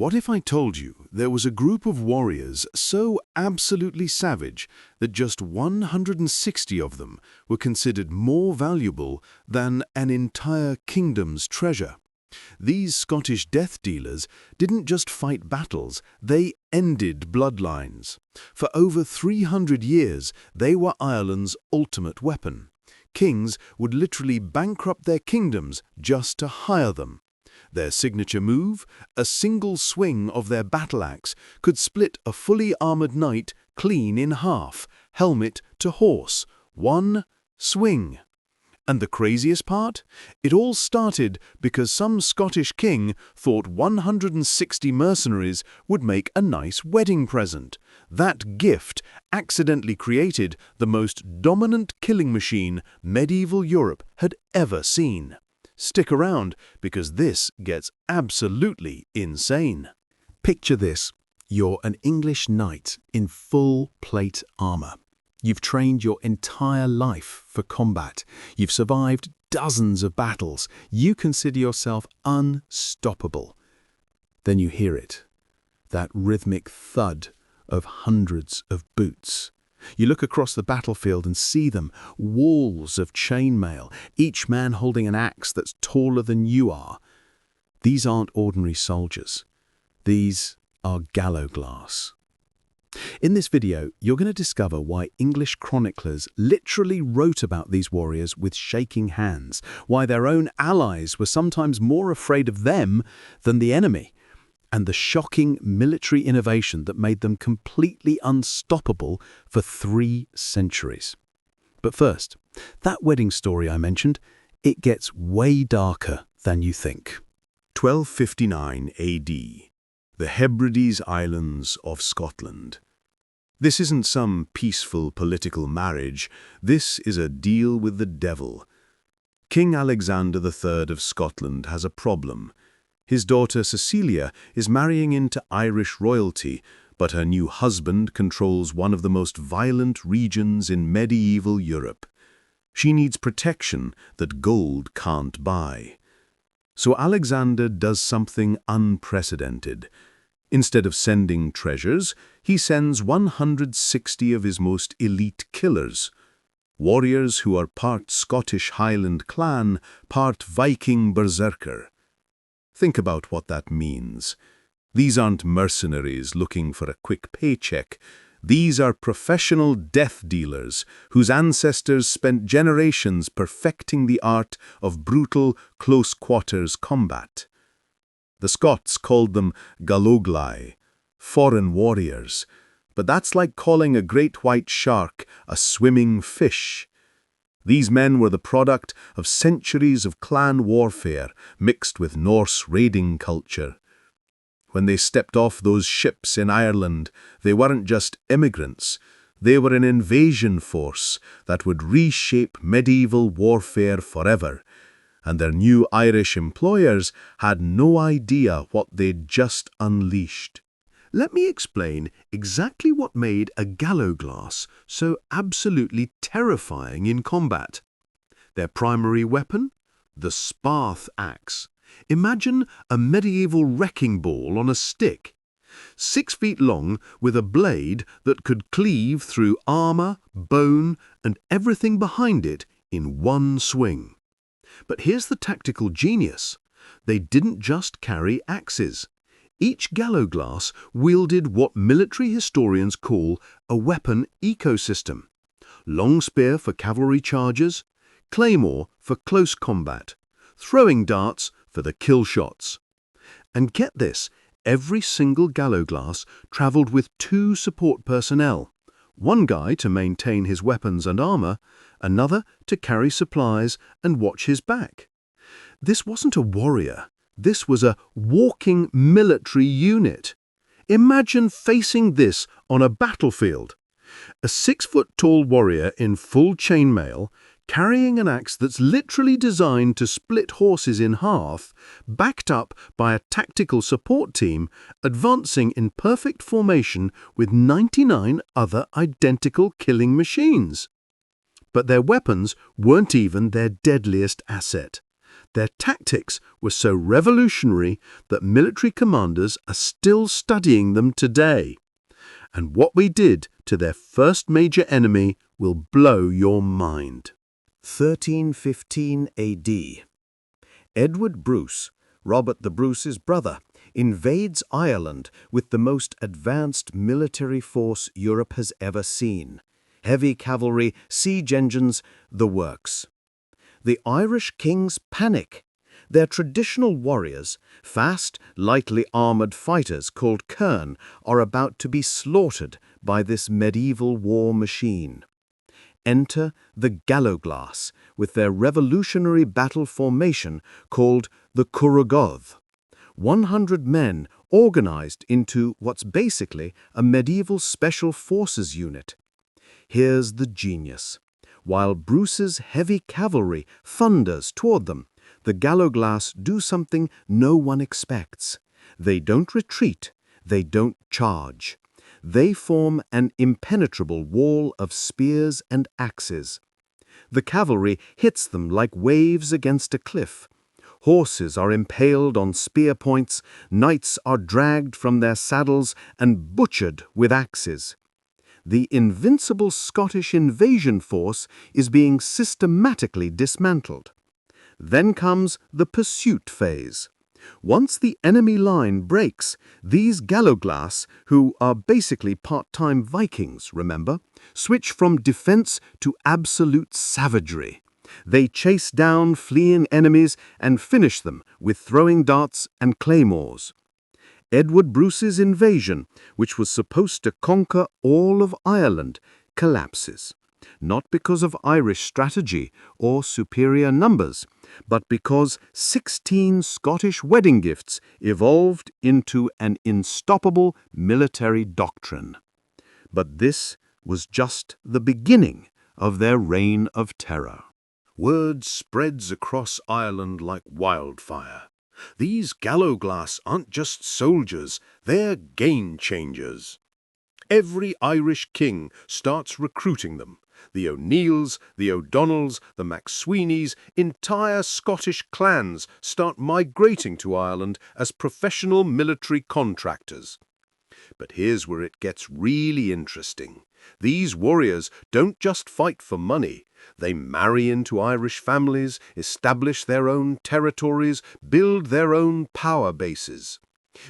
What if I told you there was a group of warriors so absolutely savage that just 160 of them were considered more valuable than an entire kingdom's treasure? These Scottish death dealers didn't just fight battles, they ended bloodlines. For over 300 years, they were Ireland's ultimate weapon. Kings would literally bankrupt their kingdoms just to hire them. Their signature move, a single swing of their battle axe, could split a fully armored knight clean in half, helmet to horse. One swing. And the craziest part? It all started because some Scottish king thought 160 mercenaries would make a nice wedding present. That gift accidentally created the most dominant killing machine medieval Europe had ever seen. Stick around, because this gets absolutely insane. Picture this. You're an English knight in full plate armor. You've trained your entire life for combat. You've survived dozens of battles. You consider yourself unstoppable. Then you hear it, that rhythmic thud of hundreds of boots. You look across the battlefield and see them, walls of chainmail, each man holding an axe that's taller than you are. These aren't ordinary soldiers. These are Gallowglass. In this video, you're going to discover why English chroniclers literally wrote about these warriors with shaking hands, why their own allies were sometimes more afraid of them than the enemy, and the shocking military innovation that made them completely unstoppable for 3 centuries. But first, that wedding story I mentioned, it gets way darker than you think. 1259 AD. The Hebrides Islands of Scotland. This isn't some peaceful political marriage, this is a deal with the devil. King Alexander III of Scotland has a problem. His daughter Cecilia is marrying into Irish royalty, but her new husband controls one of the most violent regions in medieval Europe. She needs protection that gold can't buy. So Alexander does something unprecedented. Instead of sending treasures, he sends 160 of his most elite killers. Warriors who are part Scottish Highland clan, part Viking berserker. Think about what that means. These aren't mercenaries looking for a quick paycheck. These are professional death dealers whose ancestors spent generations perfecting the art of brutal, close-quarters combat. The Scots called them Gallowglass, foreign warriors, but that's like calling a great white shark a swimming fish. These men were the product of centuries of clan warfare mixed with Norse raiding culture. When they stepped off those ships in Ireland, they weren't just immigrants, they were an invasion force that would reshape medieval warfare forever. And their new Irish employers had no idea what they'd just unleashed. Let me explain exactly what made a Gallowglass so absolutely terrifying in combat. Their primary weapon? The Sparth axe. Imagine a medieval wrecking ball on a stick. 6 feet long with a blade that could cleave through armor, bone, and everything behind it in one swing. But here's the tactical genius. They didn't just carry axes. Each Gallowglass wielded what military historians call a weapon ecosystem. Long spear for cavalry charges, claymore for close combat, throwing darts for the kill shots. And get this, every single Gallowglass traveled with 2 support personnel. One guy to maintain his weapons and armor, another to carry supplies and watch his back. This wasn't a warrior. This was a walking military unit. Imagine facing this on a battlefield. A 6-foot-tall warrior in full chainmail, carrying an axe that's literally designed to split horses in half, backed up by a tactical support team, advancing in perfect formation with 99 other identical killing machines. But their weapons weren't even their deadliest asset. Their tactics were so revolutionary that military commanders are still studying them today. And what we did to their first major enemy will blow your mind. 1315 AD. Edward Bruce, Robert the Bruce's brother, invades Ireland with the most advanced military force Europe has ever seen. Heavy cavalry, siege engines, the works. The Irish kings panic. Their traditional warriors, fast, lightly armored fighters called kern, are about to be slaughtered by this medieval war machine. Enter the Gallowglass with their revolutionary battle formation called the Curraghodd. 100 men organized into what's basically a medieval special forces unit. Here's the genius. While Bruce's heavy cavalry thunders toward them, the Gallowglass do something no one expects. They don't retreat, they don't charge. They form an impenetrable wall of spears and axes. The cavalry hits them like waves against a cliff. Horses are impaled on spear points, knights are dragged from their saddles and butchered with axes. The invincible Scottish invasion force is being systematically dismantled. Then comes the pursuit phase. Once the enemy line breaks, these Gallowglass, who are basically part-time Vikings, remember, switch from defense to absolute savagery. They chase down fleeing enemies and finish them with throwing darts and claymores. Edward Bruce's invasion, which was supposed to conquer all of Ireland, collapses. Not because of Irish strategy or superior numbers, but because 16 Scottish wedding gifts evolved into an unstoppable military doctrine. But this was just the beginning of their reign of terror. Word spreads across Ireland like wildfire. These Gallowglass aren't just soldiers, they're game-changers. Every Irish king starts recruiting them. The O'Neills, the O'Donnells, the MacSweeneys, entire Scottish clans start migrating to Ireland as professional military contractors. But here's where it gets really interesting. These warriors don't just fight for money. They marry into Irish families, establish their own territories, build their own power bases.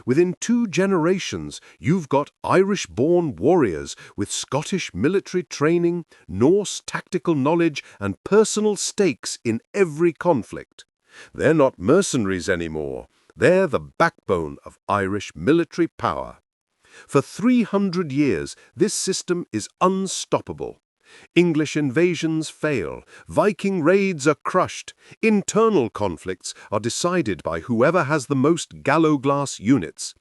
Within 2 generations, you've got Irish-born warriors with Scottish military training, Norse tactical knowledge, and personal stakes in every conflict. They're not mercenaries anymore. They're the backbone of Irish military power. For 300 years, this system is unstoppable. English invasions fail, Viking raids are crushed, internal conflicts are decided by whoever has the most Gallowglass units.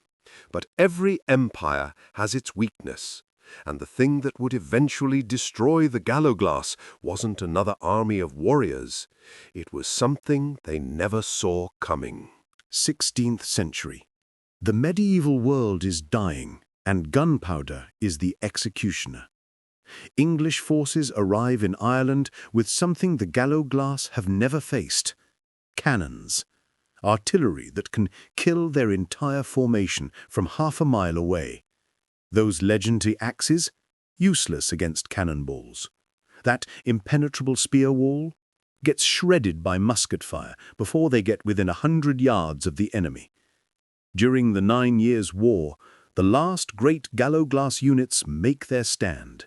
But every empire has its weakness, and the thing that would eventually destroy the Gallowglass wasn't another army of warriors. It was something they never saw coming. 16th century. The medieval world is dying, and gunpowder is the executioner. English forces arrive in Ireland with something the Gallowglass have never faced: cannons, artillery that can kill their entire formation from half a mile away. Those legendary axes, useless against cannonballs. That impenetrable spear wall gets shredded by musket fire before they get within 100 yards of the enemy. During the 9 Years' War, the last great Gallowglass units make their stand.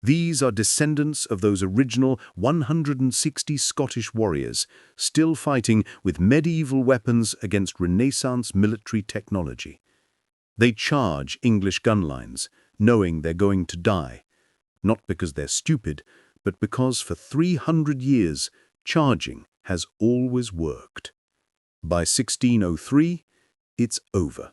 These are descendants of those original 160 Scottish warriors, still fighting with medieval weapons against Renaissance military technology. They charge English gun lines, knowing they're going to die, not because they're stupid, but because for 300 years, charging has always worked. By 1603, it's over.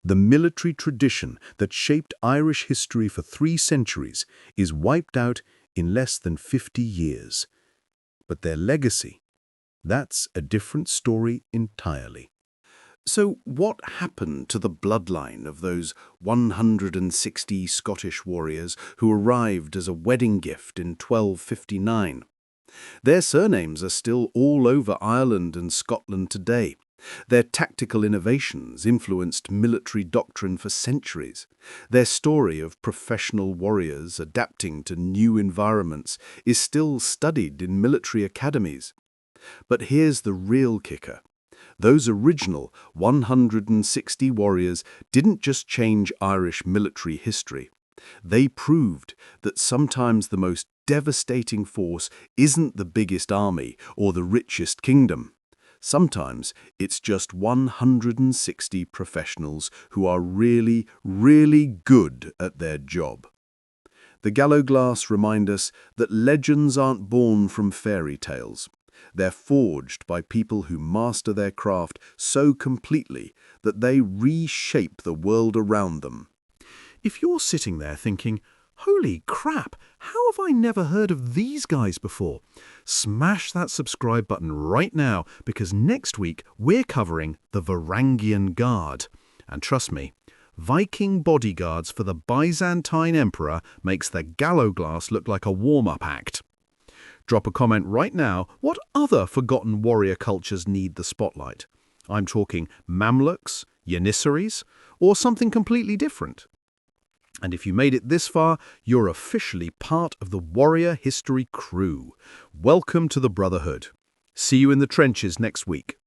The military tradition that shaped Irish history for 3 centuries is wiped out in less than 50 years. But their legacy, that's a different story entirely. So what happened to the bloodline of those 160 Scottish warriors who arrived as a wedding gift in 1259? Their surnames are still all over Ireland and Scotland today. Their tactical innovations influenced military doctrine for centuries. Their story of professional warriors adapting to new environments is still studied in military academies. But here's the real kicker. Those original 160 warriors didn't just change Irish military history. They proved that sometimes the most devastating force isn't the biggest army or the richest kingdom. Sometimes it's just 160 professionals who are really, really good at their job. The Gallowglass remind us that legends aren't born from fairy tales. They're forged by people who master their craft so completely that they reshape the world around them. If you're sitting there thinking, "Holy crap, how have I never heard of these guys before?" Smash that subscribe button right now, because next week we're covering the Varangian Guard. And trust me, Viking bodyguards for the Byzantine Emperor makes the Gallowglass look like a warm-up act. Drop a comment right now. What other forgotten warrior cultures need the spotlight? I'm talking Mamluks, Janissaries, or something completely different. And if you made it this far, you're officially part of the Warrior History crew. Welcome to the Brotherhood. See you in the trenches next week.